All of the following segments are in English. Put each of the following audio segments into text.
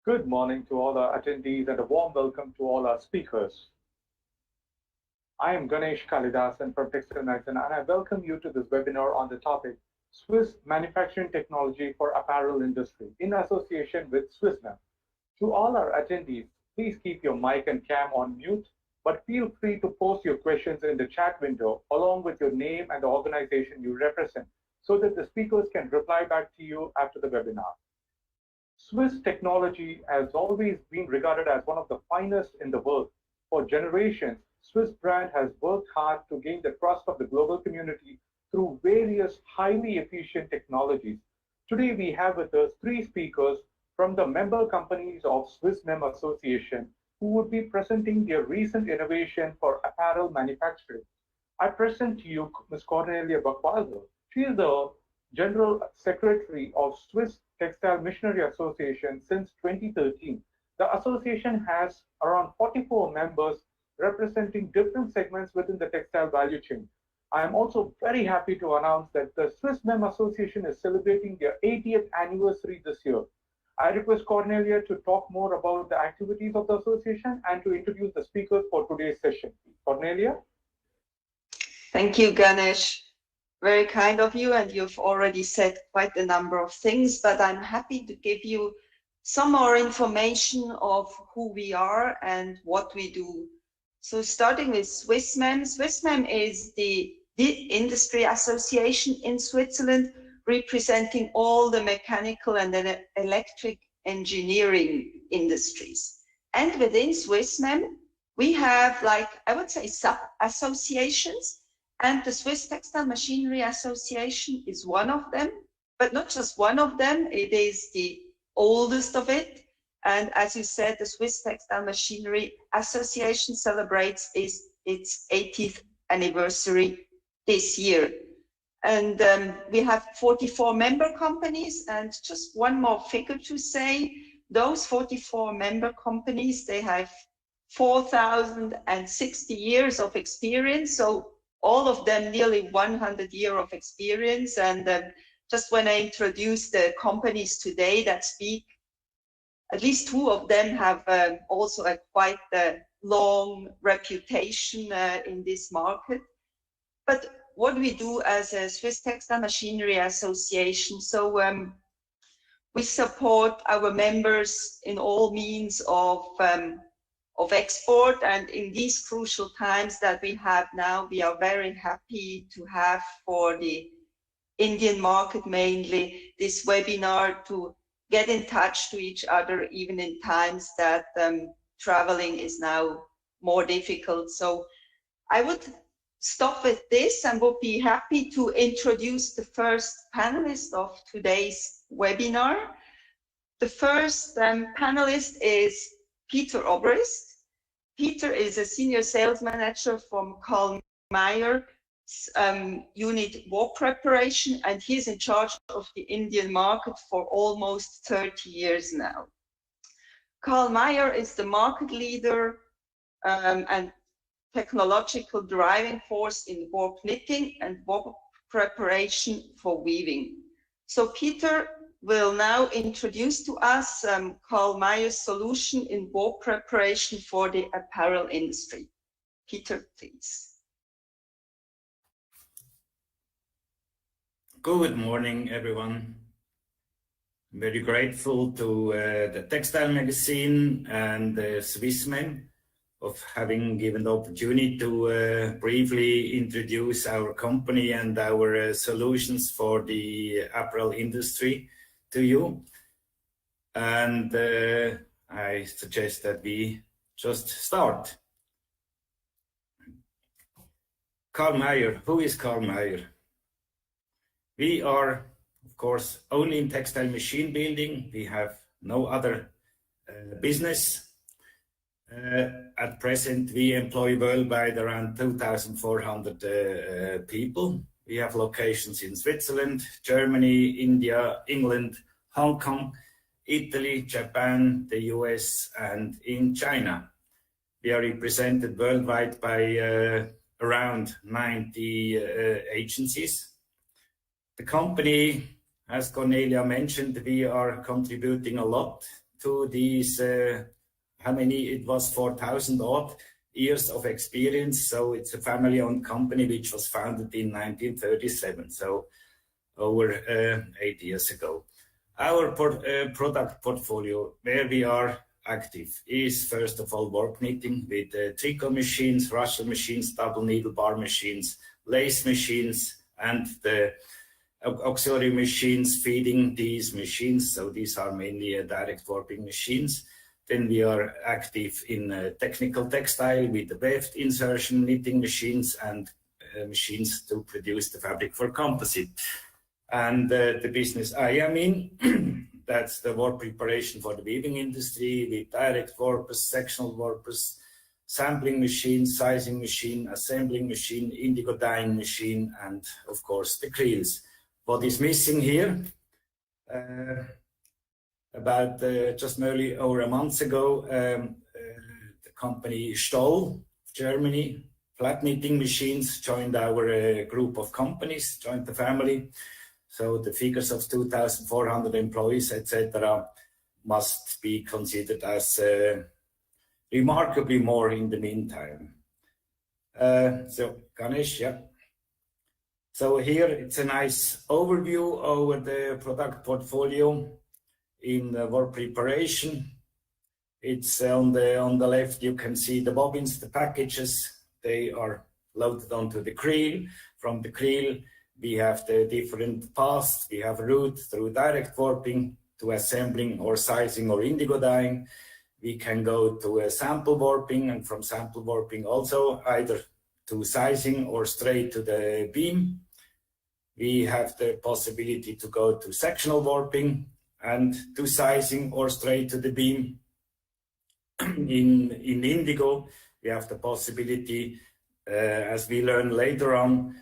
Good morning to all our attendees and a warm welcome to all our speakers. I am Ganesh Kalidasan from Textile Magazine and I welcome you to this webinar on the topic Swiss Manufacturing Technology for Apparel Industry in association with Swissmem. To all our attendees, please keep your mic and cam on mute, but feel free to post your questions in the chat window along with your name and the organization you represent so that the speakers can reply back to you after the webinar. Swiss technology has always been regarded as one of the finest in the world. For generations, Swiss brand has worked hard to gain the trust of the global community through various highly efficient technologies. Today, we have with us three speakers from the member companies of Swissmem Association who would be presenting their recent innovation for apparel manufacturing. I present to you Ms. Cornelia Bachwalder. She is the General Secretary of Swiss Textile Machinery Association since 2013. The association has around 44 members representing different segments within the textile value chain. I am also very happy to announce that the Swissmem Association is celebrating their 80th anniversary this year. I request Cornelia to talk more about the activities of the association and to introduce the speakers for today's session. Cornelia? Thank you, Ganesh. Very kind of you, and you've already said quite a number of things, but I'm happy to give you some more information of who we are and what we do. So starting with Swissmem. Swissmem is the industry association in Switzerland representing all the mechanical and electric engineering industries. And within Swissmem, we have, like, I would say, sub-associations. And the Swiss Textile Machinery Association is one of them, but not just one of them, it is the oldest of it. And as you said, the Swiss Textile Machinery Association celebrates its 80th anniversary this year. And we have 44 member companies, and just one more figure to say, those 44 member companies, they have 4,060 years of experience. So all of them nearly 100 years of experience. And just when I introduce the companies today that speak, at least two of them have also a quite long reputation in this market. But what we do as a Swiss Textile Machinery Association, so we support our members in all means of export, and in these crucial times that we have now, we are very happy to have for the Indian market mainly this webinar to get in touch to each other even in times that traveling is now more difficult. So I would stop with this and would be happy to introduce the first panelist of today's webinar. The first panelist is Peter Obrist. Peter is a senior sales manager from Karl unit war preparation, and he's in charge of the Indian market for almost 30 years now. Karl is the market leader and technological driving force in warp knitting and warp preparation for weaving. So Peter will now introduce to us Karl Mayer's solution in warp preparation for the apparel industry. Peter, please. Good morning, everyone. I'm very grateful to the Textile Magazine and Swissmem of having given the opportunity to briefly introduce our company and our solutions for the apparel industry to you. And I suggest that we just start. Karl Mayer. Who is Karl Mayer? We are, of course, only in textile machine building. We have no other business. At present, we employ worldwide around 2,400 people. We have locations in Switzerland, Germany, India, England, Hong Kong, Italy, Japan, the US, and in China. We are represented worldwide by around 90 agencies. The company, as Cornelia mentioned, we are contributing a lot to these, how many? It was 4,000 odd years of experience. So it's a family-owned company which was founded in 1937, so over 8 years ago. Our product portfolio, where we are active, is first of all warp knitting with tricot machines, Russian machines, double needle bar machines, lace machines, and the auxiliary machines feeding these machines. So these are mainly direct warping machines. Then we are active in technical textile with the weft insertion knitting machines and machines to produce the fabric for composite. And the business I am in, that's the warp preparation for the weaving industry with direct warpers, sectional warpers, sampling machine, sizing machine, assembling machine, indigo dyeing machine, and of course the creels. What is missing here? About just nearly over a month ago, the company Stoll, Germany, flat knitting machines joined our group of companies, joined the family. So the figures of 2,400 employees, etc., must be considered as remarkably more in the meantime. So Ganesh, yeah. So here it's a nice overview over the product portfolio in warp preparation. It's on the left, you can see the bobbins, the packages. They are loaded onto the creel. From the creel, we have the different paths. We have a route through direct warping to assembling or sizing or indigo dyeing. We can go to a sample warping, and from sample warping also either to sizing or straight to the beam. We have the possibility to go to sectional warping and to sizing or straight to the beam. In indigo, we have the possibility, as we learn later on,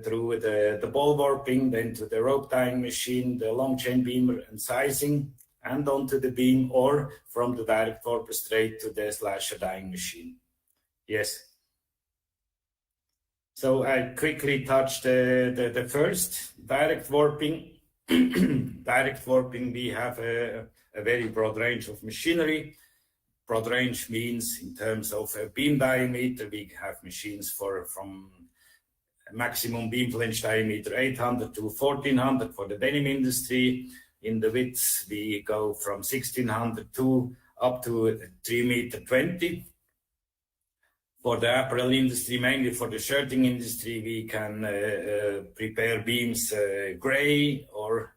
through the ball warping, then to the rope dyeing machine, the long chain beamer and sizing, and onto the beam, or from the direct warper straight to the slasher dyeing machine. Yes. So I quickly touched the first, direct warping. Direct warping, we have a very broad range of machinery. Broad range means in terms of beam diameter, we have machines from maximum beam flange diameter 800 to 1400 for the denim industry. In the width, we go from 1600 to up to 3.20 meters. For the apparel industry, mainly for the shirting industry, we can prepare beams gray or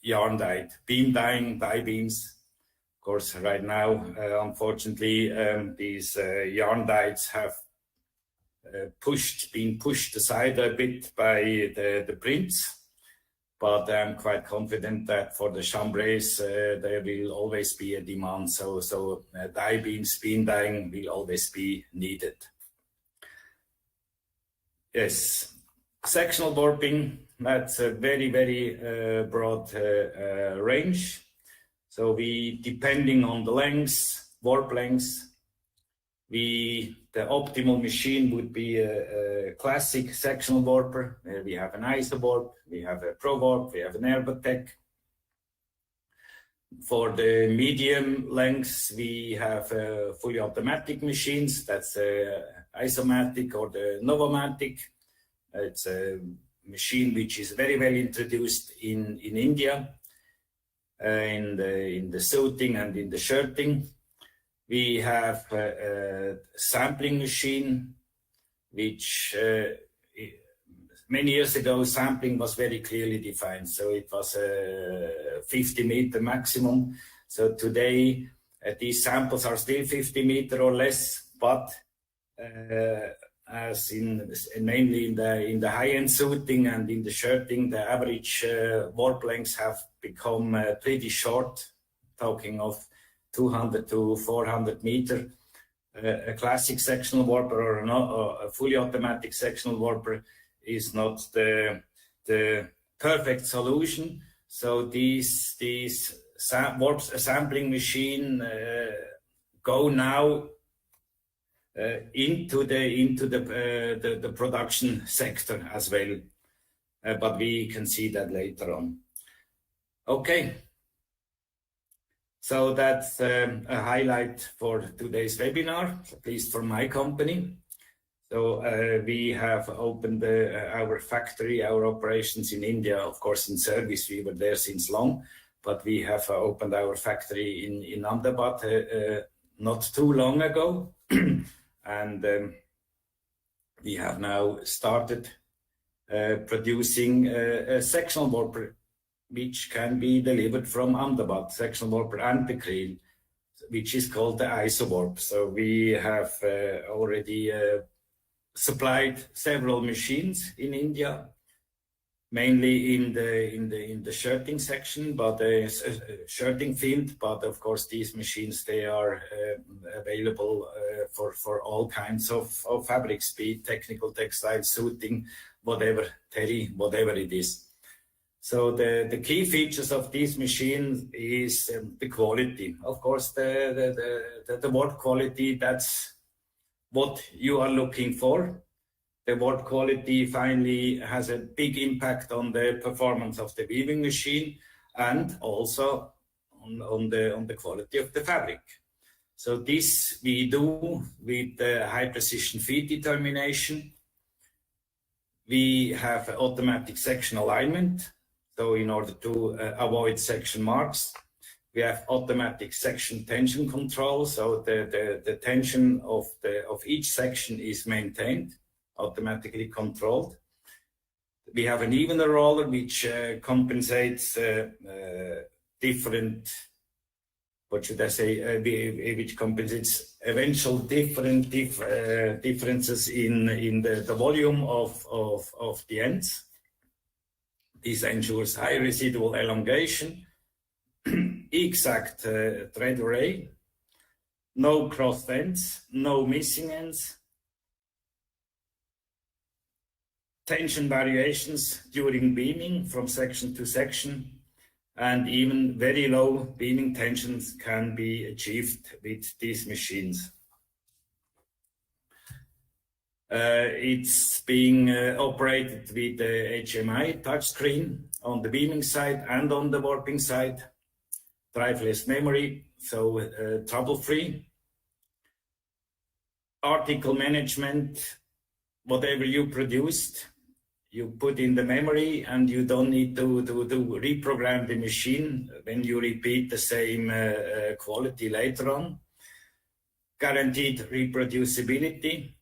yarn dyed. Beam dyeing, dye beams. Of course, right now, unfortunately, these yarn dyes have been pushed aside a bit by the prints, but I'm quite confident that for the chambrays there will always be a demand. So dye beams, beam dyeing will always be needed. Yes, sectional warping, that's a very, very broad range. So we, depending on the lengths, warp lengths, the optimal machine would be a classic sectional warper, where we have an iso warp, we have a pro warp, we have an Airbatech. For the medium lengths, we have fully automatic machines. That's isomatic or the Novomatic. It's a machine which is very well introduced in India, in the suiting and in the shirting. We have a sampling machine, which many years ago, sampling was very clearly defined. So it was a 50-meter maximum. So today, these samples are still 50 meters or less, but as mainly in the high-end suiting and in the shirting, the average warp lengths have become pretty short, talking of 200 to 400 meters. A classic sectional warper or a fully automatic sectional warper is not the perfect solution. So these warps sampling machine go now into the production sector as well, but we can see that later on. Okay. So that's a highlight for today's webinar, at least for my company. So we have opened our factory, our operations in India, of course in service, we were there since long, but we have opened our factory in Ahmedabad not too long ago. And we have now started producing a sectional warper, which can be delivered from Ahmedabad, sectional warper and the creel, which is called the isowarp. So we have already supplied several machines in India, mainly in the shirting section, but shirting field. But of course, these machines, they are available for all kinds of fabrics, be it technical textiles, suiting, whatever, terry, whatever it is. So the key features of these machines is the quality. Of course, the warp quality, that's what you are looking for. The warp quality finally has a big impact on the performance of the weaving machine and also on the quality of the fabric. So this we do with the high precision feed determination. We have automatic section alignment. So in order to avoid section marks, we have automatic section tension control. So the tension of each section is maintained, automatically controlled. We have an evener roller which compensates different, what should I say, which compensates eventual differences in the volume of the ends. This ensures high residual elongation, exact thread array, no crossed ends, no missing ends, tension variations during beaming from section to section, and even very low beaming tensions can be achieved with these machines. It's being operated with the HMI touchscreen on the beaming side and on the warping side, driveless memory, so trouble-free. Article management, whatever you produced, you put in the memory and you don't need to reprogram the machine when you repeat the same quality later on. Guaranteed reproducibility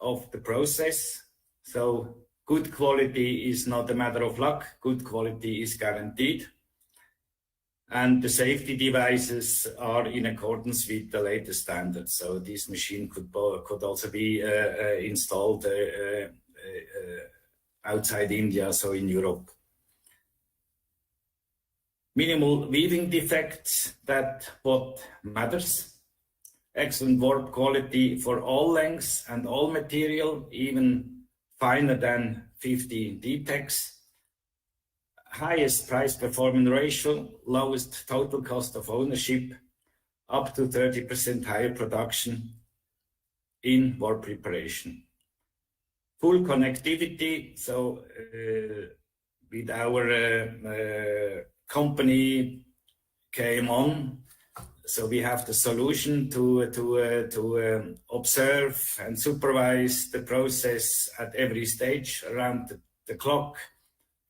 of the process. So good quality is not a matter of luck, good quality is guaranteed. And the safety devices are in accordance with the latest standards. So this machine could also be installed outside India, so in Europe. Minimal weaving defects, that's what matters. Excellent warp quality for all lengths and all material, even finer than 50 DTEX. Highest price performance ratio, lowest total cost of ownership, up to 30% higher production in warp preparation. Full connectivity, so with our company came on, so we have the solution to observe and supervise the process at every stage around the clock.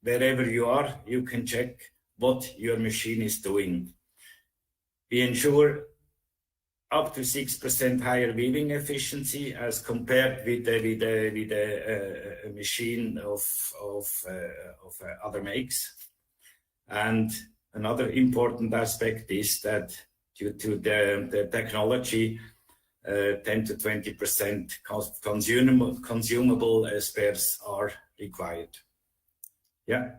Wherever you are, you can check what your machine is doing. We ensure up to 6% higher weaving efficiency as compared with a machine of other makes. And another important aspect is that due to the technology, 10 to 20% consumable spares are required. Yeah.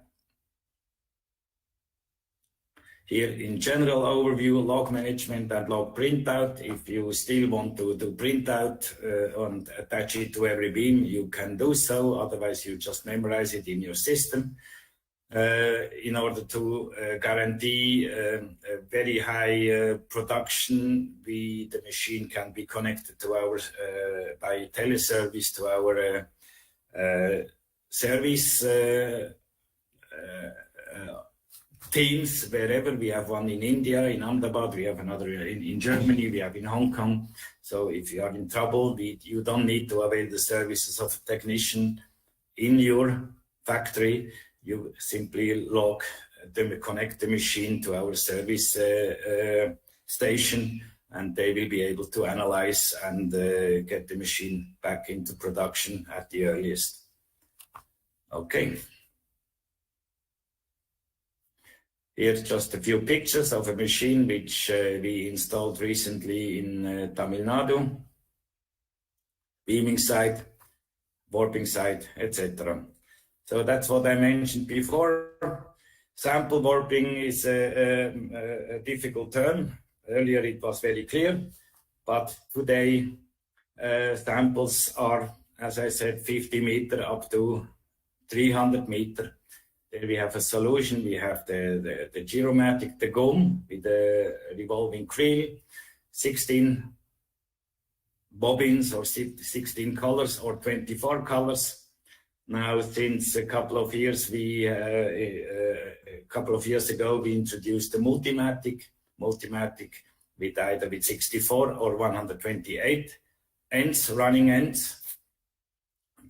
Here in general overview, log management and log printout. If you still want to do printout and attach it to every beam, you can do so. Otherwise, you just memorize it in your system. In order to guarantee a very high production, the machine can be connected to our by teleservice to our service teams wherever. We have one in India, in Ahmedabad, we have another in Germany, we have in Hong Kong. So if you are in trouble, you don't need to avail the services of a technician in your factory. You simply connect the machine to our service station, and they will be able to analyze and get the machine back into production at the earliest. Okay. Here's just a few pictures of a machine which we installed recently in Tamil Nadu. Beaming side, warping side, etc. So that's what I mentioned before. Sample warping is a difficult term. Earlier it was very clear, but today samples are, as I said, 50 meter up to 300 meter. There we have a solution. We have the Giromatic, the GOM with the revolving creel, 16 bobbins or 16 colors or 24 colors. Now, since a couple of years, a couple of years ago, we introduced the Multimatic with either with 64 or 128 ends, running ends.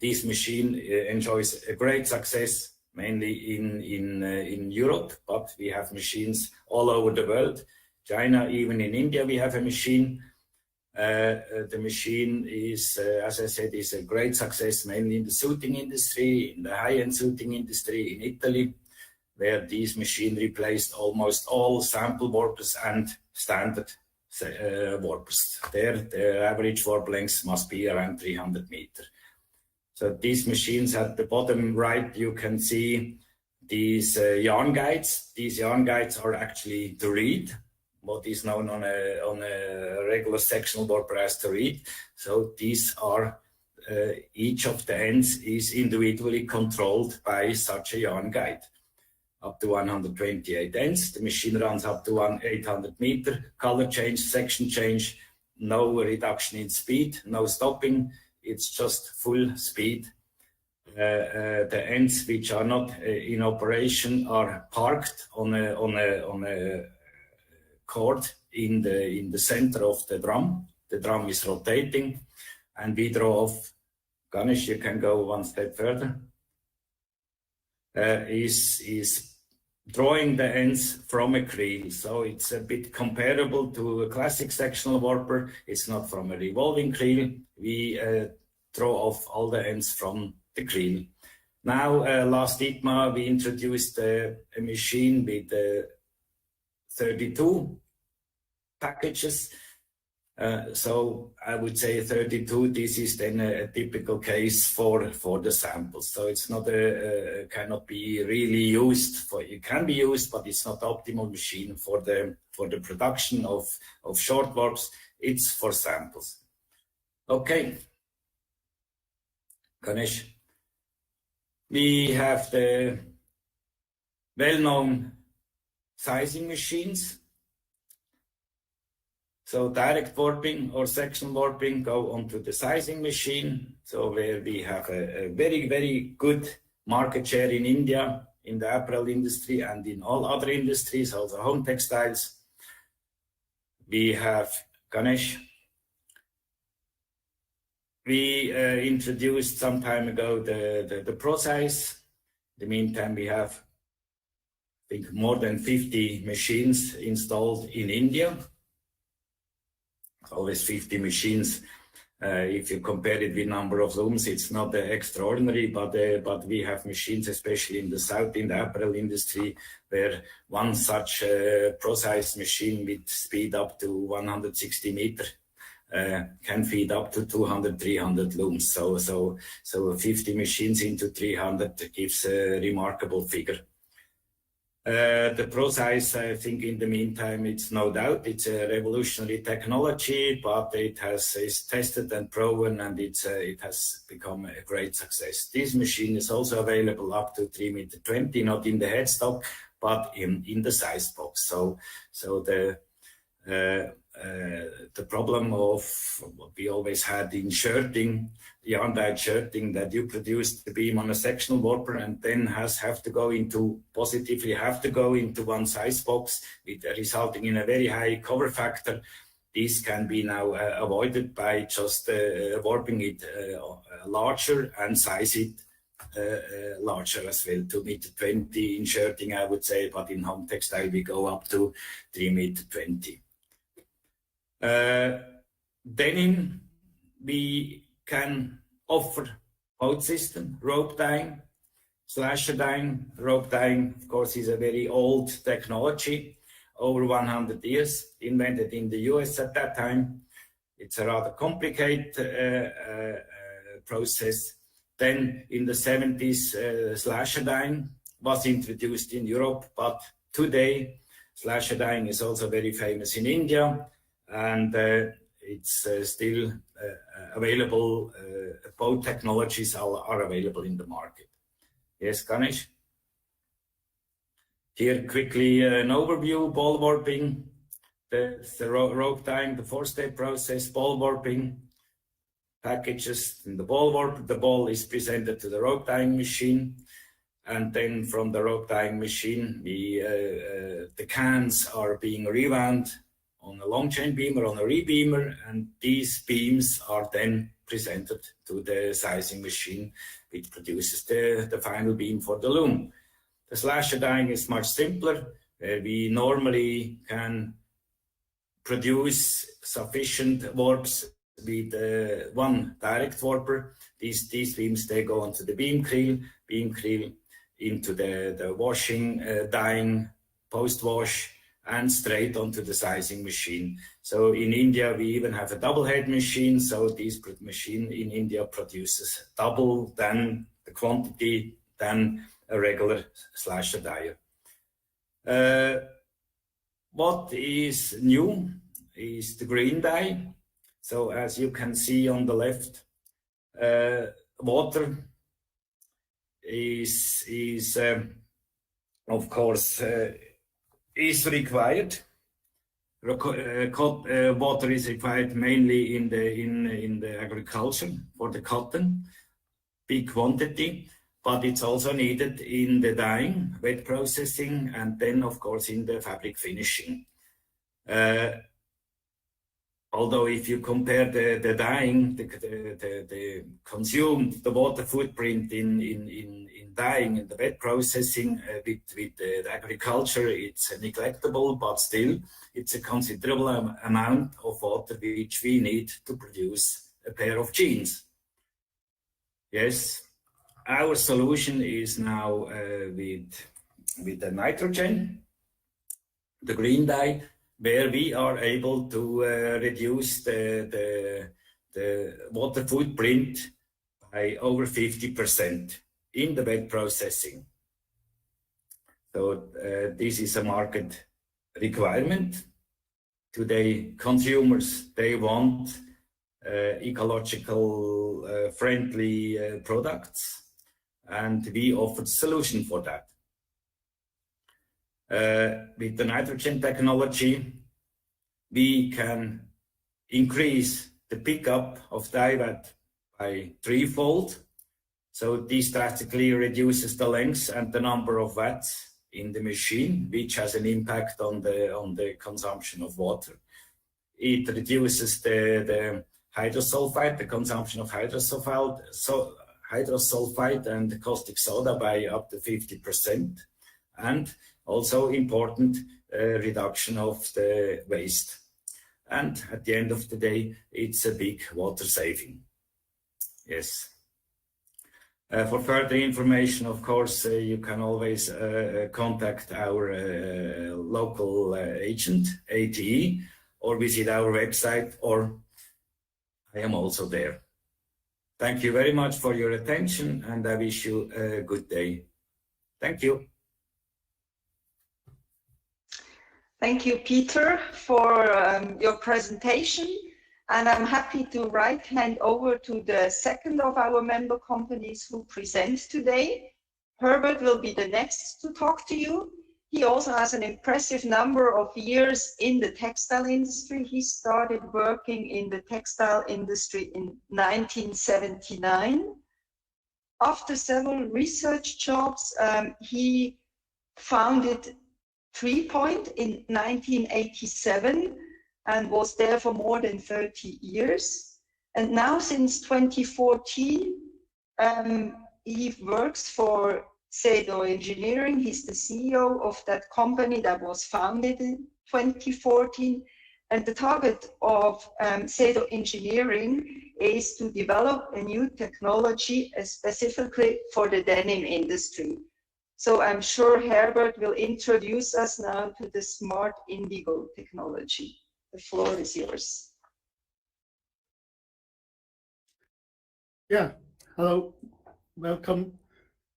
This machine enjoys a great success, mainly in Europe, but we have machines all over the world. China, even in India, we have a machine. The machine is, as I said, is a great success, mainly in the suiting industry, in the high-end suiting industry in Italy, where this machine replaced almost all sample warpers and standard warpers. Their average warp length must be around 300 meters. So these machines at the bottom right, you can see these yarn guides. These yarn guides are actually to read, what is known on a regular sectional warper as to read. So these are, each of the ends is individually controlled by such a yarn guide. Up to 128 ends. The machine runs up to 800 meters. Color change, section change, no reduction in speed, no stopping. It's just full speed. The ends which are not in operation are parked on a cord in the center of the drum. The drum is rotating, and we draw off. Ganesh, you can go one step further. Is drawing the ends from a creel, so it's a bit comparable to a classic sectional warper. It's not from a revolving creel. We draw off all the ends from the creel. Now, last ITMA, we introduced a machine with 32 packages. So I would say 32, this is then a typical case for the samples. So it's not cannot be really used for, it can be used, but it's not optimal machine for the production of short warps. It's for samples. Okay. Ganesh. We have the well-known sizing machines. So direct warping or sectional warping go onto the sizing machine. So where we have a very, very good market share in India, in the apparel industry and in all other industries, also home textiles. We have Ganesh. We introduced some time ago the Pro Size. In the meantime, we have, I think, more than 50 machines installed in India. Always 50 machines. If you compare it with number of looms, it's not extraordinary, but we have machines, especially in the south, in the apparel industry, where one such Pro Size machine with speed up to 160 meters can feed up to 200, 300 looms. So 50 machines into 300 gives a remarkable figure. The Pro Size, I think in the meantime, it's no doubt, it's a revolutionary technology, but is tested and proven, and it has become a great success. This machine is also available up to 3.20 meters, not in the headstock, but in the size box. So the the problem of what we always had in shirting, yarn-dyed shirting, that you produce the beam on a sectional warper and then have to go into one size box, with resulting in a very high cover factor. This can be now avoided by just warping it larger and size it larger as well, 2.20 m in shirting, I would say, but in home textile we go up to 3.20 m. Denim, we can offer both system, rope dyeing, slasher dyeing. Rope dyeing, of course, is a very old technology, over 100 years, invented in the US at that time. It's a rather complicated process. Then in the 70s, slasher dyeing was introduced in Europe, but today slasher dyeing is also very famous in India, and it's still available. Both technologies are available in the market. Yes, Ganesh? Here quickly an overview: ball warping, the rope dyeing, the 4-step process, ball warping, packages in the ball warp. The ball is presented to the rope dyeing machine, and then from the rope dyeing machine, the cans are being rewound on a long chain beamer, on a rebeamer, and these beams are then presented to the sizing machine, which produces the final beam for the loom. The slasher dyeing is much simpler, where we normally can produce sufficient warps with one direct warper. These beams, they go onto the beam creel into the washing, dyeing, post-wash, and straight onto the sizing machine. So in India, we even have a double head machine. So this machine in India produces double than the quantity than a regular slasher dyer. What is new is the green dye. So as you can see on the left, water is of course is required. Water is required mainly in the agriculture for the cotton, big quantity, but it's also needed in the dyeing, wet processing, and then of course in the fabric finishing. Although if you compare the dyeing, the consumed, the water footprint in dyeing and the wet processing with the agriculture, it's neglectable, but still it's a considerable amount of water which we need to produce a pair of jeans. Yes, our solution is now with the nitrogen, the green dye, where we are able to reduce the water footprint by over 50% in the wet processing. So this is a market requirement. Today, consumers, they want ecological friendly products, and we offer a solution for that. With the nitrogen technology, we can increase the pickup of dye wet by 3-fold. So this drastically reduces the length and the number of watts in the machine, which has an impact on the consumption of water. It reduces the hydrosulfide, the consumption of hydrosulfide and caustic soda by up to 50%, and also important reduction of the waste. And at the end of the day, it's a big water saving. Yes. For further information, of course, you can always contact our local agent, ATE, or visit our website, or I am also there. Thank you very much for your attention, and I wish you a good day. Thank you. Thank you, Peter, for your presentation. And I'm happy to hand over to the second of our member companies who presents today. Herbert will be the next to talk to you. He also has an impressive number of years in the textile industry. He started working in the textile industry in 1979. After several research jobs, he founded 3 Point in 1987 and was there for more than 30 years. And now since 2014, he works for Sedo Engineering. He's the CEO of that company that was founded in 2014. And the target of Sedo Engineering is to develop a new technology specifically for the denim industry. So I'm sure Herbert will introduce us now to the smart indigo technology. The floor is yours. Yeah, hello, welcome.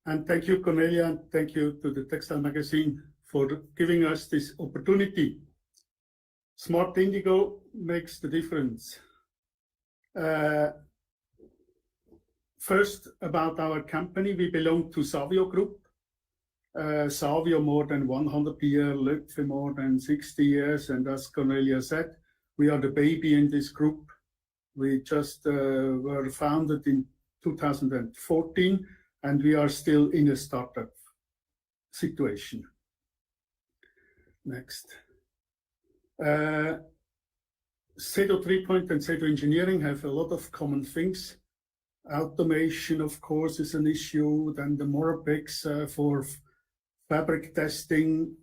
And thank you, Cornelia, and thank you to the Textile Magazine for giving us this opportunity. Smart indigo makes the difference. First, about our company, we belong to Savio Group. Savio more than 100 years, Lüpfe more than 60 years, and as Cornelia said, we are the baby in this group. We just were founded in 2014, and we are still in a startup situation. Next. Sedo 3 Point and Sedo Engineering have a lot of common things. Automation, of course, is an issue. Then the Morpex for fabric testing,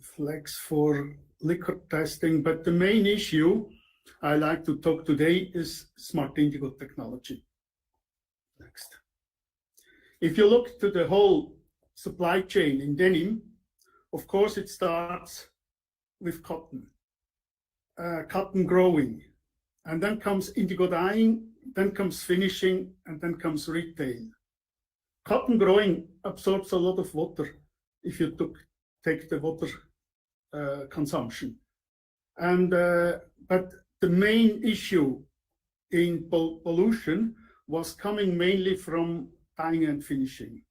Flex for liquor testing. But the main issue I like to talk today is smart indigo technology. Next. If you look to the whole supply chain in denim, of course, it starts with cotton. Cotton growing, and then comes indigo dyeing, then comes finishing, and then comes retail. Cotton growing absorbs a lot of water if you take the water consumption. And but the main issue in pollution was coming mainly from dyeing and finishing.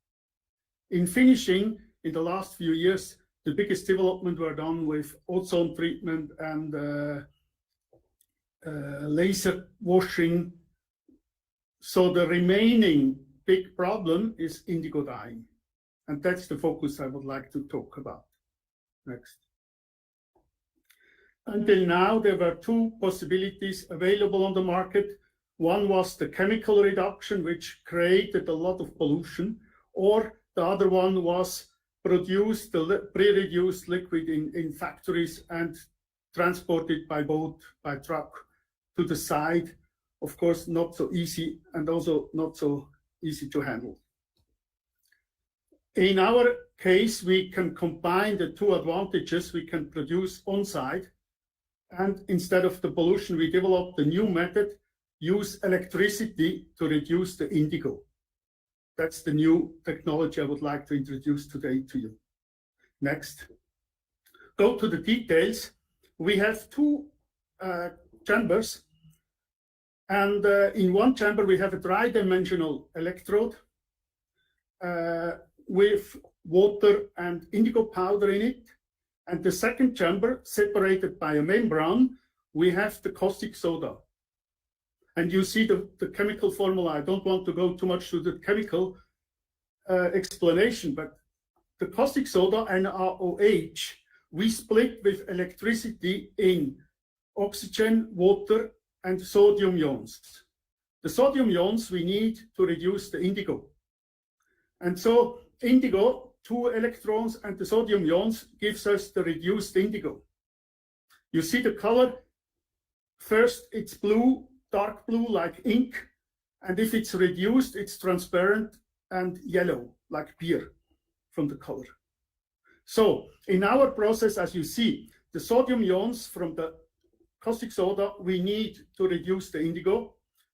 In finishing, in the last few years, the biggest development were done with ozone treatment and laser washing. So the remaining big problem is indigo dyeing. And that's the focus I would like to talk about. Next. Until now, there were two possibilities available on the market. One was the chemical reduction, which created a lot of pollution, or the other one was produce the pre-reduced liquid in factories and transport it by boat, by truck to the site. Of course, not so easy and also not so easy to handle. In our case, we can combine the two advantages. We can produce on-site, and instead of the pollution, we developed a new method, use electricity to reduce the indigo. That's the new technology I would like to introduce today to you. Next. Go to the details. We have two chambers. And in one chamber, we have a dry-dimensional electrode with water and indigo powder in it. And the second chamber, separated by a membrane, we have the caustic soda. And you see the chemical formula. I don't want to go too much to the chemical explanation, but the caustic soda, NaOH, we split with electricity in oxygen, water, and sodium ions. The sodium ions we need to reduce the indigo. And so indigo, 2 electrons, and the sodium ions gives us the reduced indigo. You see the color. First, it's blue, dark blue like ink, and if it's reduced, it's transparent and yellow like beer from the color. So in our process, as you see, the sodium ions from the caustic soda we need to reduce the indigo.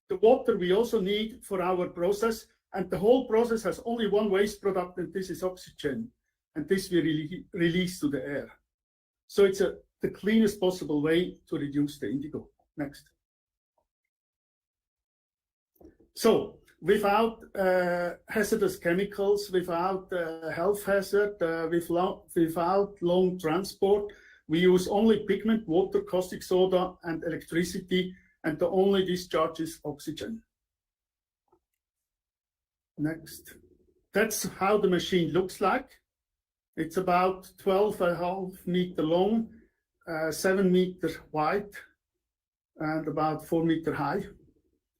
The water we also need for our process, and the whole process has only one waste product, and this is oxygen, and this we release to the air. So it's the cleanest possible way to reduce the indigo. Next. So without hazardous chemicals, without health hazard, without long transport. We use only pigment, water, caustic soda, and electricity, and the only discharge is oxygen. Next. That's how the machine looks like. It's about 12.5 meters long, 7 meters wide, and about 4 meters high.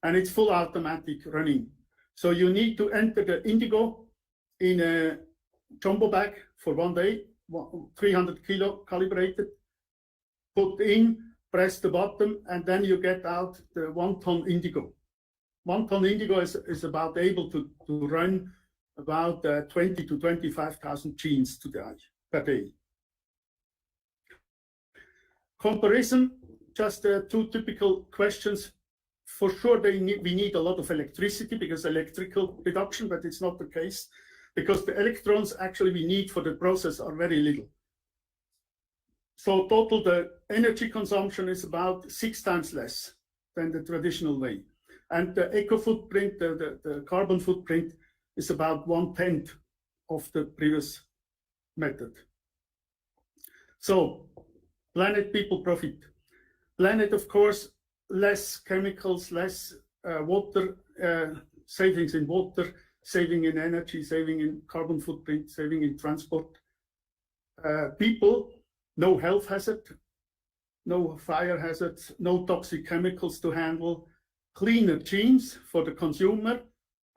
And it's full automatic running. So you need to enter the indigo in a jumbo bag for 1 day, 300 kilo calibrated, put in, press the button, and then you get out the 1 ton indigo. 1 ton indigo is about able to run about 20 to 25,000 genes per day. Comparison, just 2 typical questions. For sure, we need a lot of electricity because electrical production, but it's not the case because the electrons actually we need for the process are very little. So total, the energy consumption is about 6 times less than the traditional way. And the eco footprint, the carbon footprint is about 1/10 of the previous method. So planet, people, profit. Planet, of course, less chemicals, less water, savings in water, saving in energy, saving in carbon footprint, saving in transport. People, no health hazard, no fire hazards, no toxic chemicals to handle, cleaner genes for the consumer,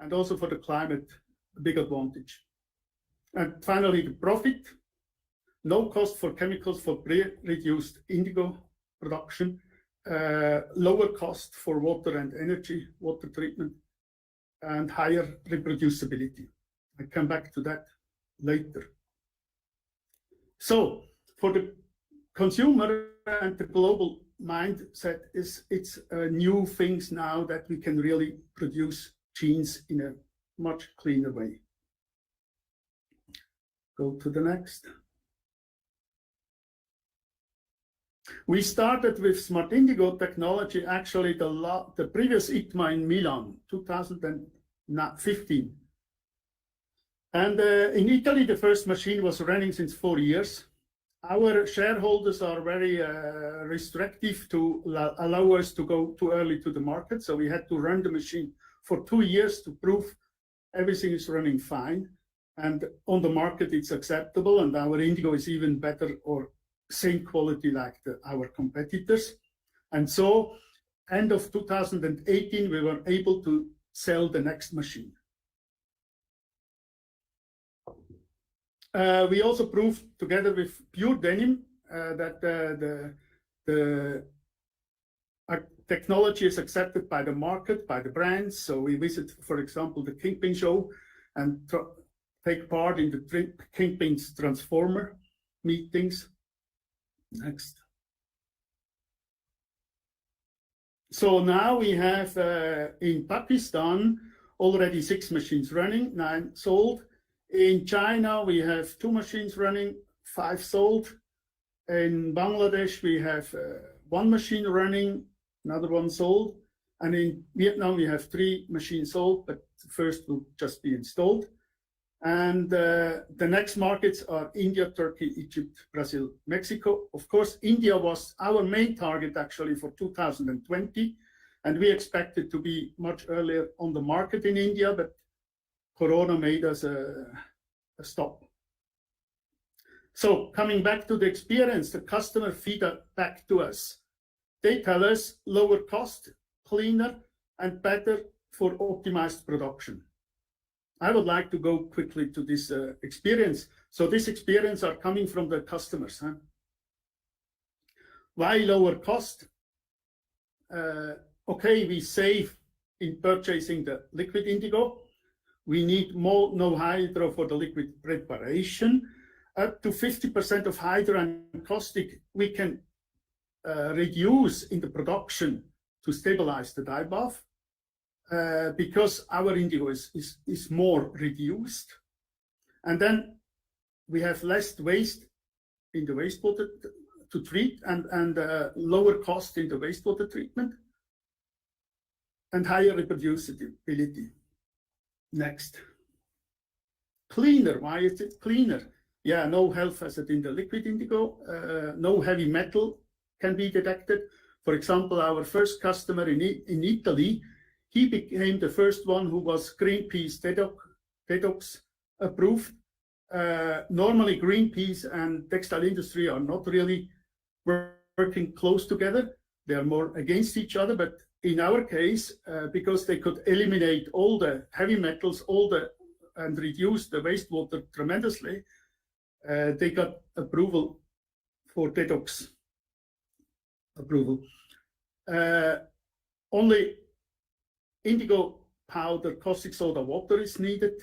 and also for the climate, a big advantage. And finally, the profit, no cost for chemicals for pre-reduced indigo production, lower cost for water and energy, water treatment, and higher reproducibility. I come back to that later. So for the consumer and the global mindset, it's new things now that we can really produce genes in a much cleaner way. Go to the next. We started with Smart Indigo technology, actually the previous ITMA in Milan, 2015. And in Italy, the first machine was running since 4 years. Our shareholders are very restrictive to allow us to go too early to the market. So we had to run the machine for 2 years to prove everything is running fine. And on the market, it's acceptable. And our indigo is even better or same quality like our competitors. And so end of 2018, we were able to sell the next machine. We also proved together with Pure Denim that the technology is accepted by the market, by the brands. So we visit, for example, the Kingpin show and take part in the Kingpin's Transformer meetings. Next. So now we have in Pakistan already 6 machines running, 9 sold. In China, we have 2 machines running, 5 sold. In Bangladesh, we have 1 machine running, another 1 sold. And in Vietnam, we have 3 machines sold, but the first will just be installed. And the next markets are India, Turkey, Egypt, Brazil, Mexico. Of course, India was our main target actually for 2020. And we expected to be much earlier on the market in India, but Corona made us a stop. So coming back to the experience, the customer feedback to us. They tell us lower cost, cleaner, and better for optimized production. I would like to go quickly to this experience. So this experience are coming from the customers. Huh? Why lower cost? Okay, we save in purchasing the liquid indigo. We need more no hydro for the liquid preparation. Up to 50% of hydro and caustic we can reduce in the production to stabilize the dye bath because our indigo is more reduced. And then we have less waste in the wastewater to treat and lower cost in the wastewater treatment and higher reproducibility. Next. Cleaner. Why is it cleaner? Yeah, no health hazard in the liquid indigo. No heavy metal can be detected. For example, our first customer in Italy, he became the first one who was Greenpeace Detox approved. Normally, Greenpeace and textile industry are not really working close together. They are more against each other. But in our case, because they could eliminate all the heavy metals, and reduce the wastewater tremendously, they got approval for Detox approval. Only indigo powder, caustic soda, water is needed.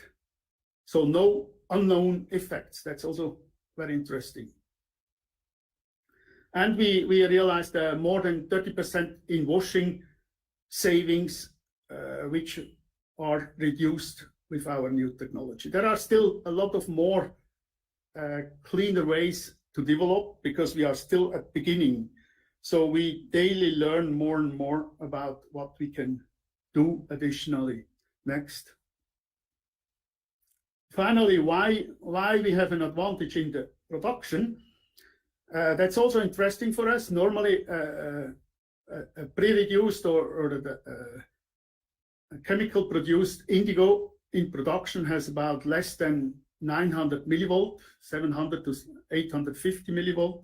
So no unknown effects. That's also very interesting. And we realized more than 30% in washing savings, which are reduced with our new technology. There are still a lot of more cleaner ways to develop because we are still at the beginning. So we daily learn more and more about what we can do additionally. Next. Finally, why we have an advantage in the production. That's also interesting for us. Normally, a pre-reduced or a chemical produced indigo in production has about less than 900 millivolt, 700 to 850 millivolt,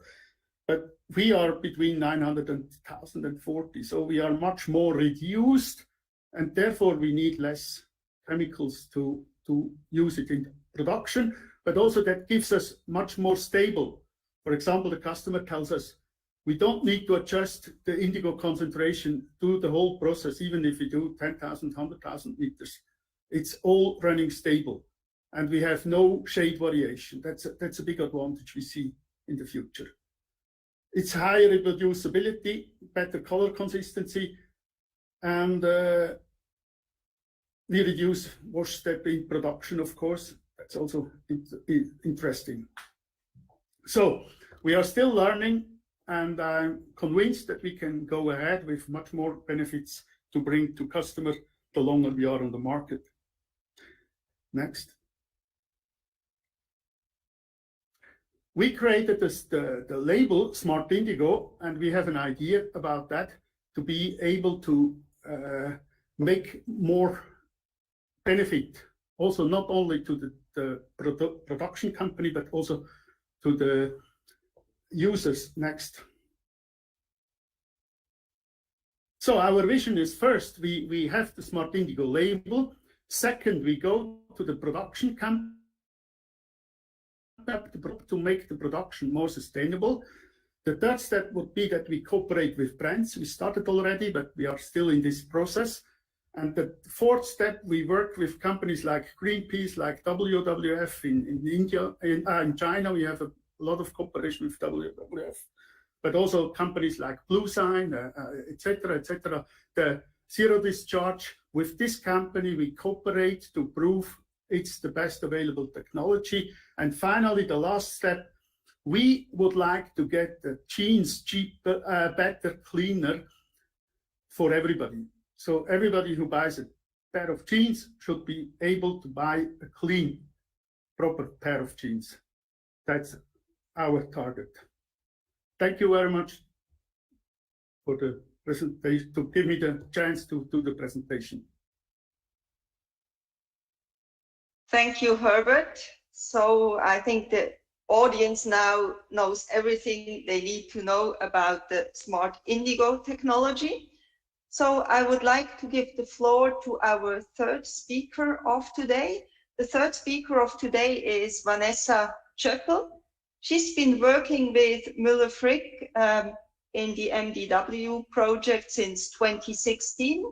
but we are between 900 and 1040. So we are much more reduced, and therefore we need less chemicals to use it in production, but also that gives us much more stable. For example, the customer tells us we don't need to adjust the indigo concentration to the whole process, even if we do 10,000, 100,000 liters. It's all running stable, and we have no shade variation. That's a big advantage we see in the future. It's higher reproducibility, better color consistency, and we reduce wash step in production, of course. That's also interesting. So we are still learning, and I'm convinced that we can go ahead with much more benefits to bring to customers the longer we are on the market. Next. We created the label Smart Indigo, and we have an idea about that to be able to make more benefit, also not only to the production company, but also to the users. Next. So our vision is, first, we have the Smart Indigo label. Second, we go to the production company to make the production more sustainable. The third step would be that we cooperate with brands. We started already, but we are still in this process. And the fourth step, we work with companies like Greenpeace, like WWF in India, in China. We have a lot of cooperation with WWF, but also companies like Blue Sign, etc., etc. The zero discharge, with this company, we cooperate to prove it's the best available technology. And finally, the last step, we would like to get the jeans cheaper, better, cleaner for everybody. So everybody who buys a pair of jeans should be able to buy a clean, proper pair of jeans. That's our target. Thank you very much for the presentation, to give me the chance to do the presentation. Thank you, Herbert. So I think the audience now knows everything they need to know about the Smart Indigo technology. So I would like to give the floor to our third speaker of today. The third speaker of today is Vanessa Jakob. She's been working with Müller in the MDW project since 2016.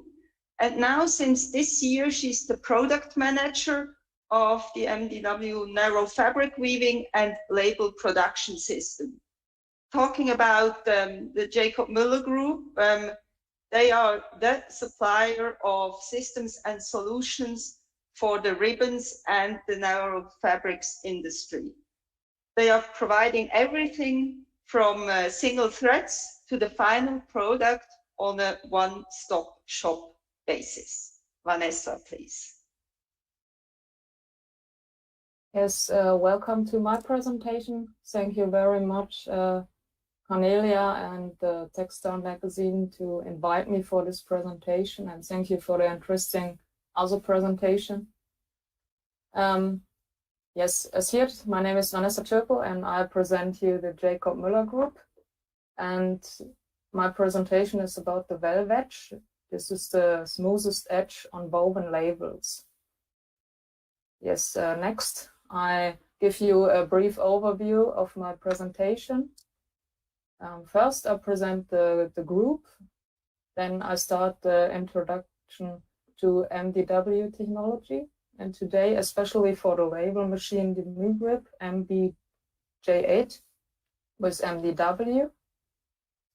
And now, since this year, she's the product manager of the MDW narrow fabric weaving and label production system. Talking about the Jakob Müller Group, they are the supplier of systems and solutions for the ribbons and the narrow fabrics industry. They are providing everything from single threads to the final product on a one-stop shop basis. Vanessa, please. Yes, welcome to my presentation. Thank you very much, Cornelia and the Textile magazine to invite me for this presentation, and thank you for the interesting other presentation. Yes, as here, my name is Vanessa Chirpo and I present you the Jakob Müller group. And my presentation is about the VELVEDGE. This is the smoothest edge on woven labels. Yes, next, I give you a brief overview of my presentation. First, I present the group. Then I start the introduction to MDW technology. And today, especially for the label machine, the new grip MBJ8 with MDW,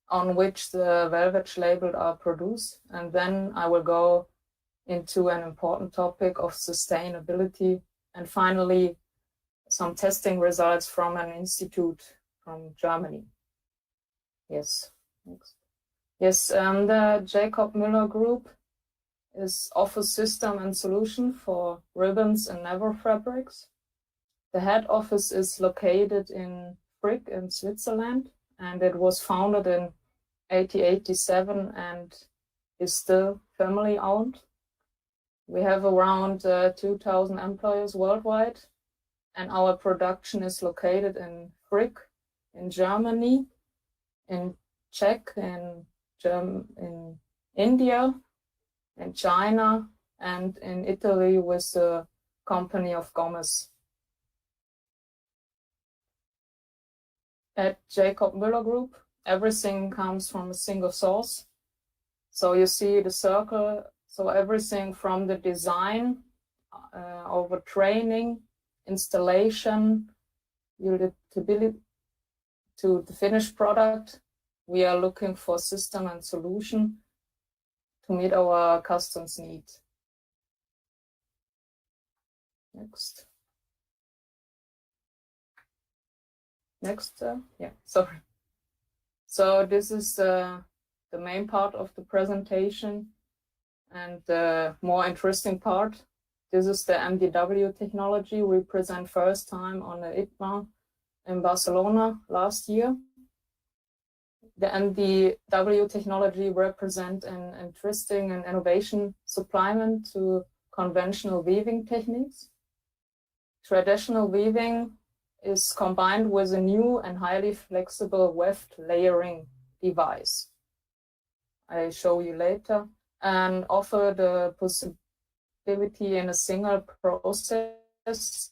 on which the VELVEDGE labels are produced. And then I will go into an important topic of sustainability, and finally some testing results from an institute from Germany. Yes, next. Yes, the Jakob Müller group offers system and solution for ribbons and never fabrics. The head office is located in Frick in Switzerland, and it was founded in 1887 and is still family owned. We have around 2,000 employees worldwide, and our production is located in Frick, in Germany, in Czech, in India, in China, and in Italy with the company of Gomez. At Jakob Müller Group, everything comes from a single source. So you see the circle, so everything from the design over training, installation, usability to the finished product. We are looking for system and solution to meet our customers' needs. Next. Next, yeah, sorry. So this is the main part of the presentation, and the more interesting part. This is the MDW technology we present first time on the ITMA in Barcelona last year. The MDW technology represents an interesting and innovation supplement to conventional weaving techniques. Traditional weaving is combined with a new and highly flexible weft layering device I show you later, and offer the possibility in a single process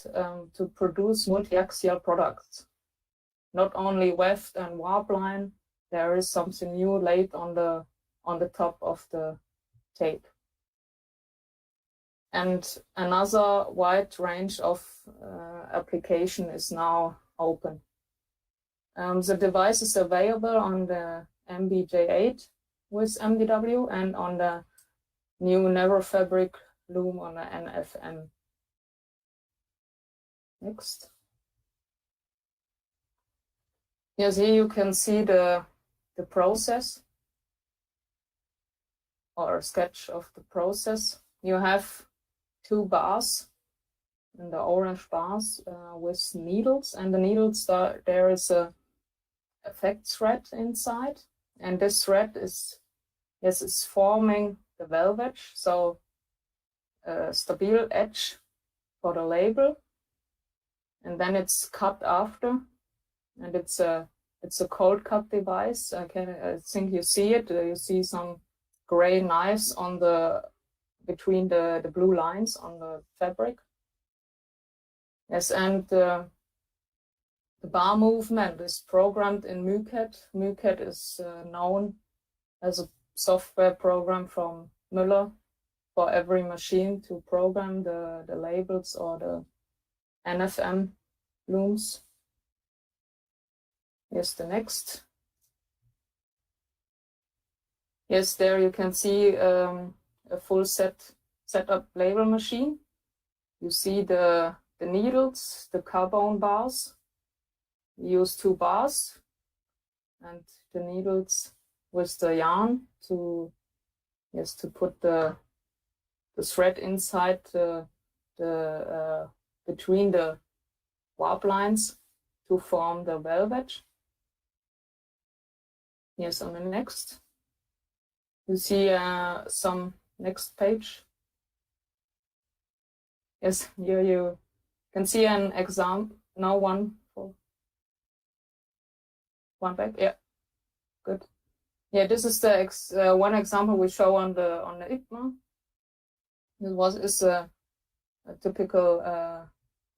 to produce multi-axial products. Not only weft and warp line, there is something new laid on the top of the tape. And another wide range of application is now open. The device is available on the MBJ8 with MDW and on the new narrow fabric loom on the NFM. Next. Yes, here you can see the process or a sketch of the process. You have two bars, and the orange bars with needles, and the needles there is a effect thread inside, and this thread is forming the VELVEDGE, so a stable edge for the label, and then it's cut after, and it's a cold cut device. I think you see it. You see some gray knives on between the blue lines on the fabric. Yes, and the bar movement is programmed in MÜCAD. MÜCAD is known as a software program from Müller for every machine to program the labels or the NFM looms. Yes, the next. Yes, there you can see a full setup label machine. You see the needles, the carbon bars. We use two bars and the needles with the yarn to put the thread inside the between the warp lines to form the VELVEDGE. Yes, on the next. You see some next page. Yes, here you can see an example. Now one back. Yeah, good. Yeah, this is the one example we show on the ITMA. This is a typical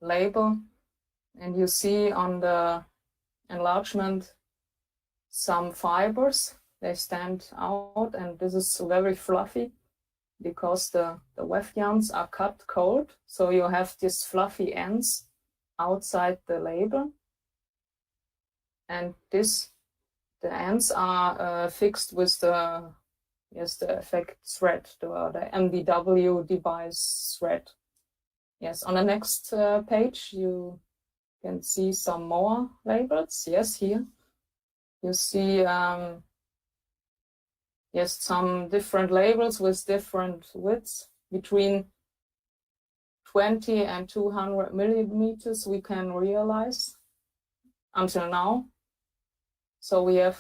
label, and you see on the enlargement some fibers. They stand out, and this is very fluffy because the weft yarns are cut cold, so you have these fluffy ends outside the label, and the ends are fixed with the effect thread, the MDW device thread. Yes, on the next page you can see some more labels. Yes, here you see some different labels with different widths between 20 and 200 millimeters we can realize until now. So we have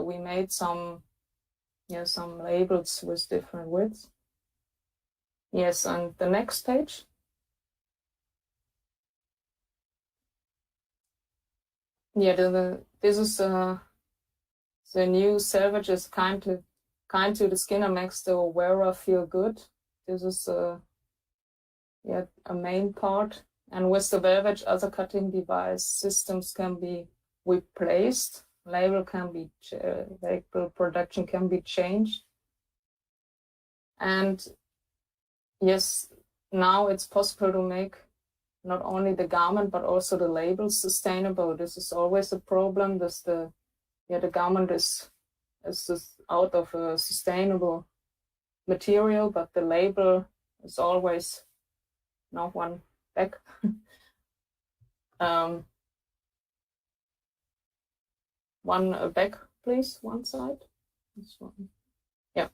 we made some labels with different widths. Yes, and the next page. Yeah, this is the new Selvage is kind to the skin and makes the wearer feel good. This is a main part. And with the VELVEDGE, other cutting device systems can be replaced. Label production can be changed. And yes, now it's possible to make not only the garment but also the label sustainable. This is always a problem. The garment is out of a sustainable material, but the label is always not one back. One back, please. One side. This one. Yeah.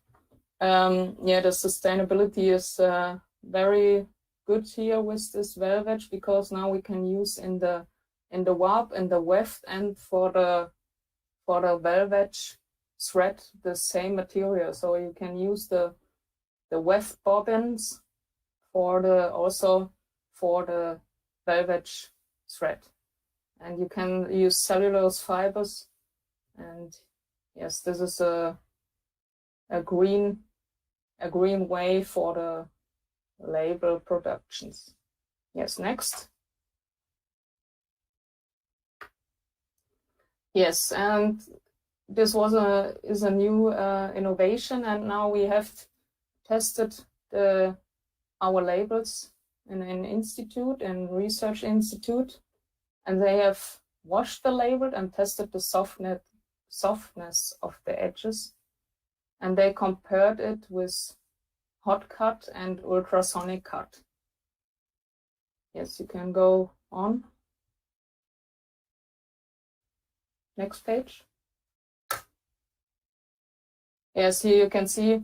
The sustainability is very good here with this VELVEDGE, because now we can use in the warp and the weft and for the VELVEDGE thread the same material. So you can use the weft bobbins also for the VELVEDGE thread, and you can use cellulose fibers. And yes, this is a green way for the label productions. Yes, next. Yes, and this is a new innovation, and now we have tested our labels in an institute, in research institute, and they have washed the label and tested the softness of the edges, and they compared it with hot cut and ultrasonic cut. Yes, you can go on. Next page. Yes, here you can see.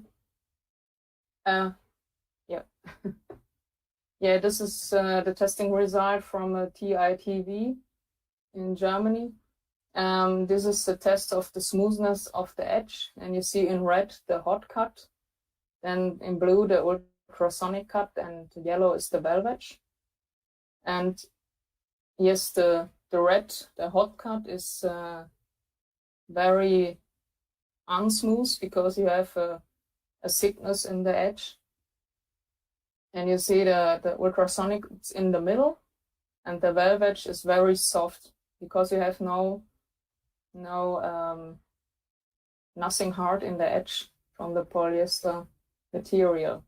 Yeah, this is the testing result from a TITV in Germany. This is the test of the smoothness of the edge, and you see in red the hot cut, then in blue the ultrasonic cut, and yellow is the VELVEDGE. And yes, the red, the hot cut is very unsmooth because you have a thickness in the edge. And you see the ultrasonic is in the middle, and the VELVEDGE is very soft because you have nothing hard in the edge from the polyester material.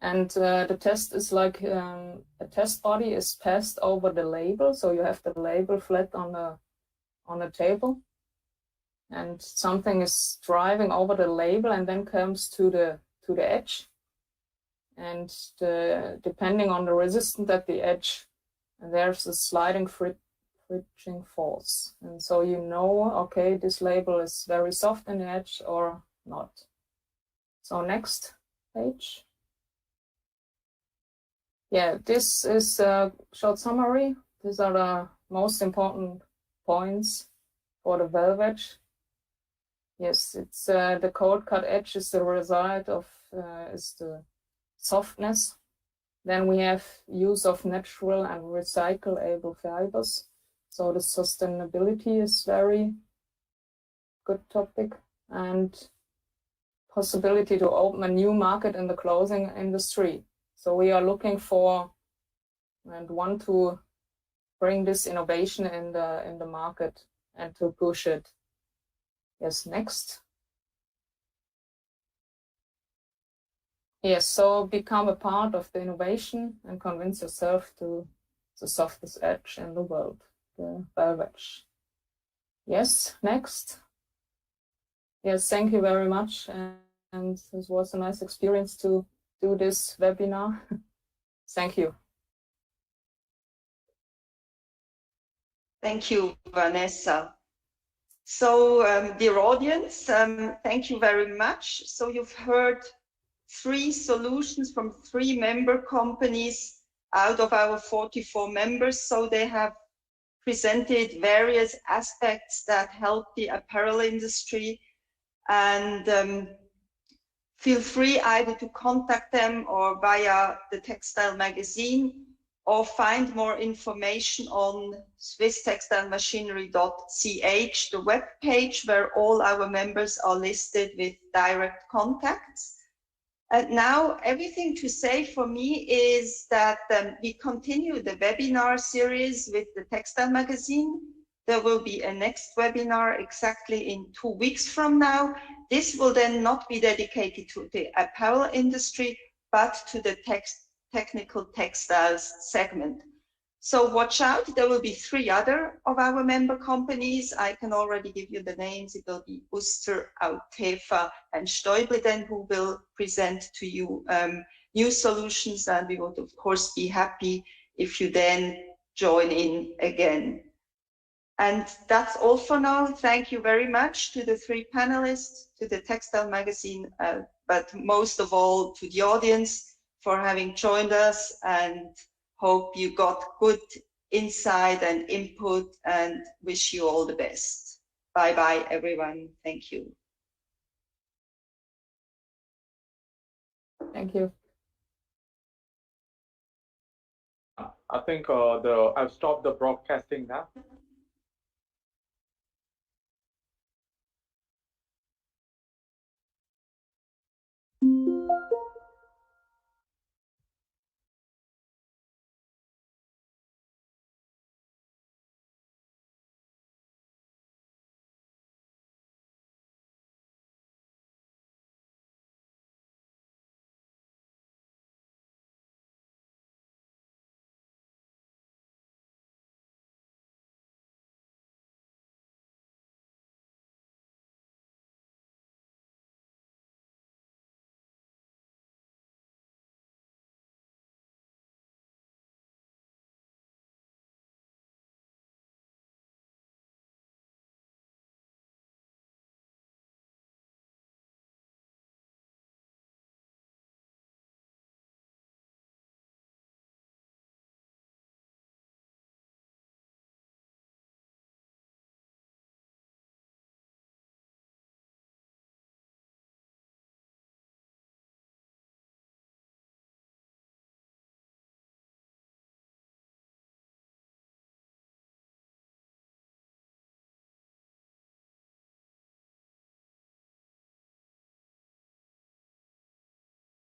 And the test is like a test body is passed over the label, so you have the label flat on the table, and something is driving over the label and then comes to the edge. And depending on the resistance at the edge, there's a sliding friction force, and so you know, okay, this label is very soft in the edge or not. So next page. Yeah, this is a short summary. These are the most important points for the VELVEDGE. Yes, it's the cold cut edge is the result of is the softness. Then we have use of natural and recyclable fibers. So the sustainability is very good topic, and possibility to open a new market in the clothing industry. So we are looking for and want to bring this innovation in the market and to push it. Yes, next. Yes, so become a part of the innovation and convince yourself to the softest edge in the world, the VELVEDGE. Yes, next. Yes, thank you very much. And this was a nice experience to do this webinar. Thank you. Thank you, Vanessa. So, dear audience, thank you very much. So you've heard 3 solutions from 3 member companies out of our 44 members. So they have presented various aspects that help the apparel industry, and feel free either to contact them or via the Textile magazine, or find more information on swisstextilemachinery.ch, the web page where all our members are listed with direct contacts. And now everything to say for me is that we continue the webinar series with the Textile magazine. There will be a next webinar exactly in 2 weeks from now. This will then not be dedicated to the apparel industry, but to the technical textiles segment. So watch out, there will be 3 other of our member companies. I can already give you the names. It will be Uster, Autefa, and Steubliden, who will present to you new solutions, and we would of course be happy if you then join in again. And that's all for now. Thank you very much to the 3 panelists, to the Textile magazine, but most of all to the audience for having joined us, and hope you got good insight and input, and wish you all the best. Bye bye, everyone. Thank you. Thank you. I think I've stopped the broadcasting now.